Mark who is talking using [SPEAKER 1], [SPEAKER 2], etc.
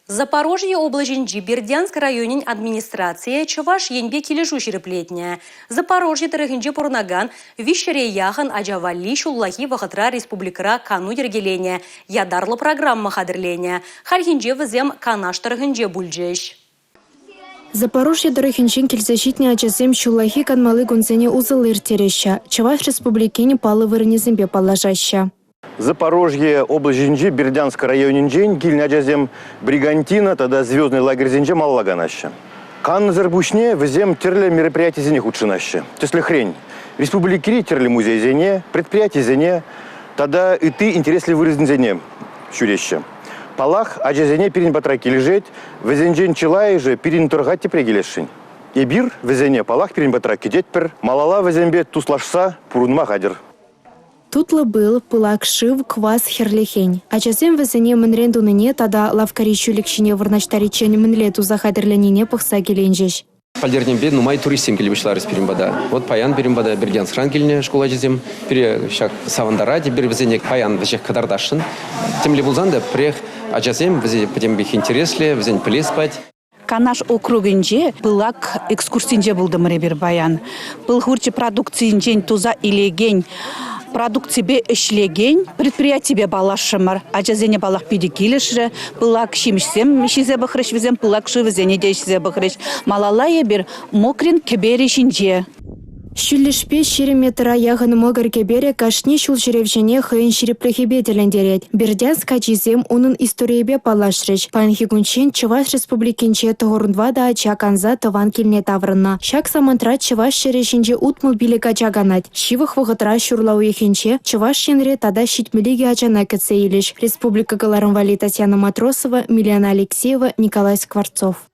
[SPEAKER 1] Запорожье облаченчи Бердянск районин администрация Чуваш енбе кележу шереплетня. Запорожье тарахинче порнаган вишере яхан аджавали шуллахи вахатра республикара кану ергеленя. Ядарлы программа хадрления. Хархинче візем канаш тарахинче бульджеш.
[SPEAKER 2] Запорожье дорохинчин кельзащитне ачасем шуллахи канмалы гунзене узылыр тереща. Чуваш республикине палы вырнезембе положаща.
[SPEAKER 3] Запорожье, область Жинджи, Бердянск район Инджень, Кильняджазем, Бригантина, тогда звездный лагерь Зинджи, Маллаганаще. Кан Зарбушне, везем терли мероприятия Зине худшинаще. Если хрень. Республики терли музей Зине, предприятие Зине, тогда и ты интерес ли вырезан Зине, чудеще. Палах, аджа Зине перин батраки лежать, везенджень челай же перин торгати прегелешень. Ебир, везене палах перин батраки детпер, малала везембе туслашса, пурунма гадер.
[SPEAKER 2] Тутлы был, пылак шив, квас, херлихень. А часем везене менренду ныне, тада лавкаричу лекшине варначтаричен менлету захадерлянине пахса геленжеш.
[SPEAKER 4] Пальдернембе, ну май туристем келебешларис перембада. Вот паян перембада, Бердянск хрангельне школа жезем, пере шак савандара, теперь везене паян везех кадардашын. Тем ли булзанда прех, а часем везене потем бих интересле, везене плеспать.
[SPEAKER 5] Канаш округинже пылак экскурсинже булды мребер баян. Пыл хурчи продукцинжен туза илеген. Продукция эшлеген, предприятие балашымар, а жазене балах пиди килешре, пылак шимшсем шизе бахрыш везем, пылак шивезене дейшизе бахрыш. Малалая бир мокрин кебери шинже.
[SPEAKER 2] Шүллешпе шереметра яғын мұғыр кебере кашни шул жеревжене хыын шереплехебе делендерет. Бердянск ачизем унын историебе палашрыш. Панхигунчен Чуваш республикинче тоғырындва да чаканза тыван келне таврынна. Шак самантра Чуваш шерешінже утмыл билік ачаганат. Шивых вғытра шурлау ехенче Чуваш шенре тада шитмелеге ачана кәтсе елеш. Республика Галарынвали Татьяна Матросова, Милена Алексеева, Николай Скворцов.